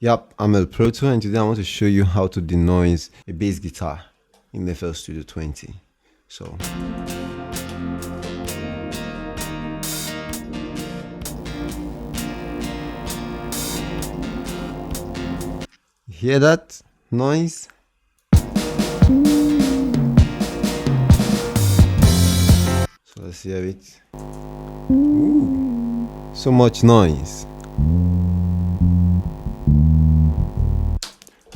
Yep, I'm alloneprostudio, and today I want to show you how to denoise a bass guitar in FL Studio 20. So hear that noise? So let's hear it. Ooh, so much noise.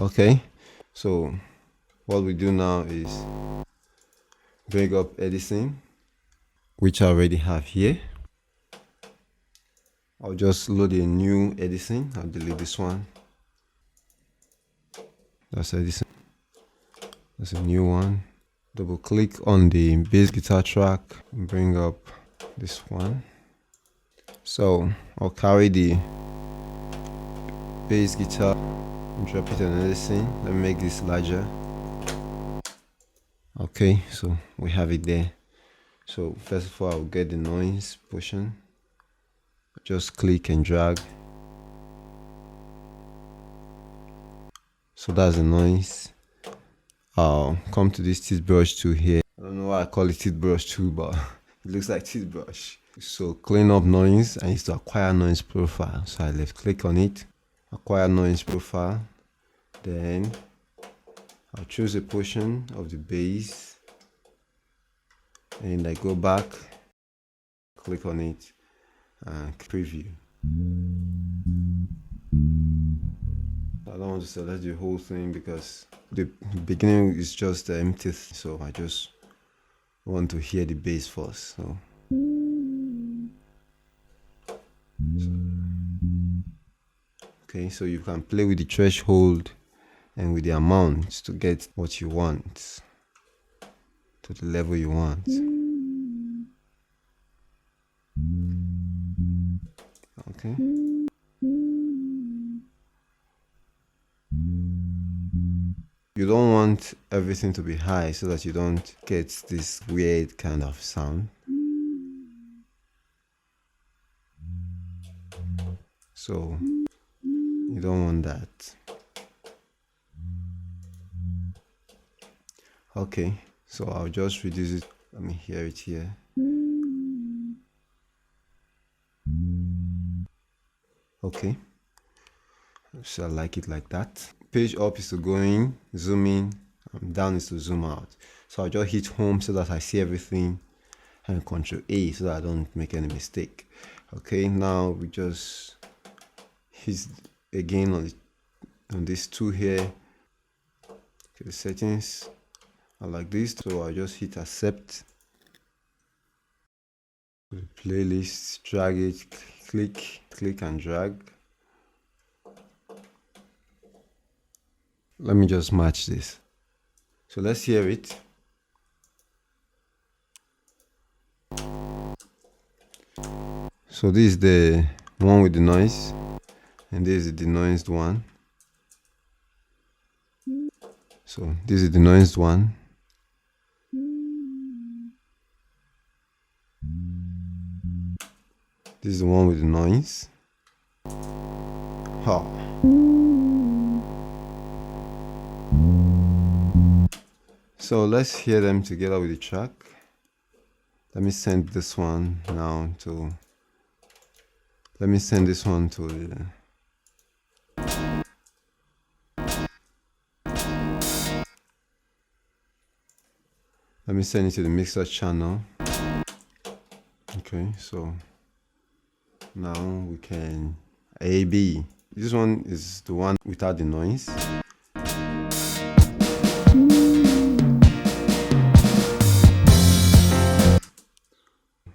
Okay, so what we do now is bring up editing, which I already have here. I'll just load a new editing. I'll delete this one. That's editing. That's a new one. Double click on the bass guitar track and bring up this one. So I'll carry the bass guitar and drop it on editing. Let me make this larger. Okay, so we have it there. So first of all, I'll get the noise portion. Just click and drag. So that's the noise. I'll come to this toothbrush tool here. I don't know why I call it toothbrush tool, but it looks like toothbrush. So clean up noise, and it's to acquire noise profile. So I left click on it, acquire noise profile. Then I'll choose a portion of the bass, and I go back, click on it, and preview. I don't want to select the whole thing because the beginning is just empty, so I just want to hear the bass first. So okay, so you can play with the threshold and with the amount to get what you want, to the level you want. Okay. You don't want everything to be high so that you don't get this weird kind of sound. So you don't want that. Okay, so I'll just reduce it. Let me hear it here. Okay, so I like it like that. Page up is to go in, zoom in, and down is to zoom out. So I'll just hit home so that I see everything, and Control A so that I don't make any mistake. Okay, now we just hit again on this tool here. Okay, the settings are like this, so I'll just hit accept. The playlist, drag it, click and drag. Let me just match this. So let's hear it. So this is the one with the noise, and this is the denoised one. So this is the denoised one. This is the one with the noise. Ha. So let's hear them together with the track. Let me send this one now to. Let me send this one to the. Let me send it to the mixer channel. Okay, so now we can A/B. This one is the one without the noise.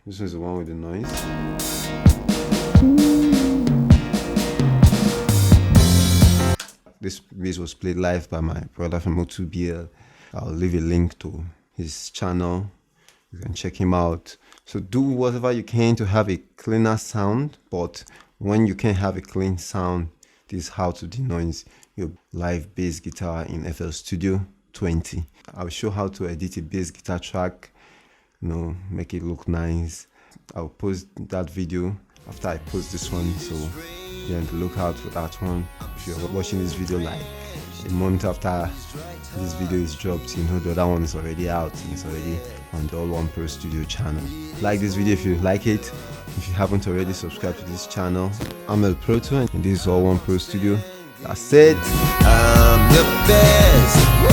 This is the one with the noise. This bass was played live by my brother from O2BL. I'll leave a link to his channel. You can check him out. So do whatever you can to have a cleaner sound, but when you can't have a clean sound, this is how to denoise your live bass guitar in FL Studio 20. I'll show how to edit a bass guitar track, make it look nice. I'll post that video after I post this one, so then look out for that one. If you're watching this video like a month after this video is dropped, you know the other one is already out and it's already on the alloneprostudio channel. Like this video if you like it. If you haven't already subscribed to this channel, I'm alloneprostudio and this is alloneprostudio. That's it. I'm the best.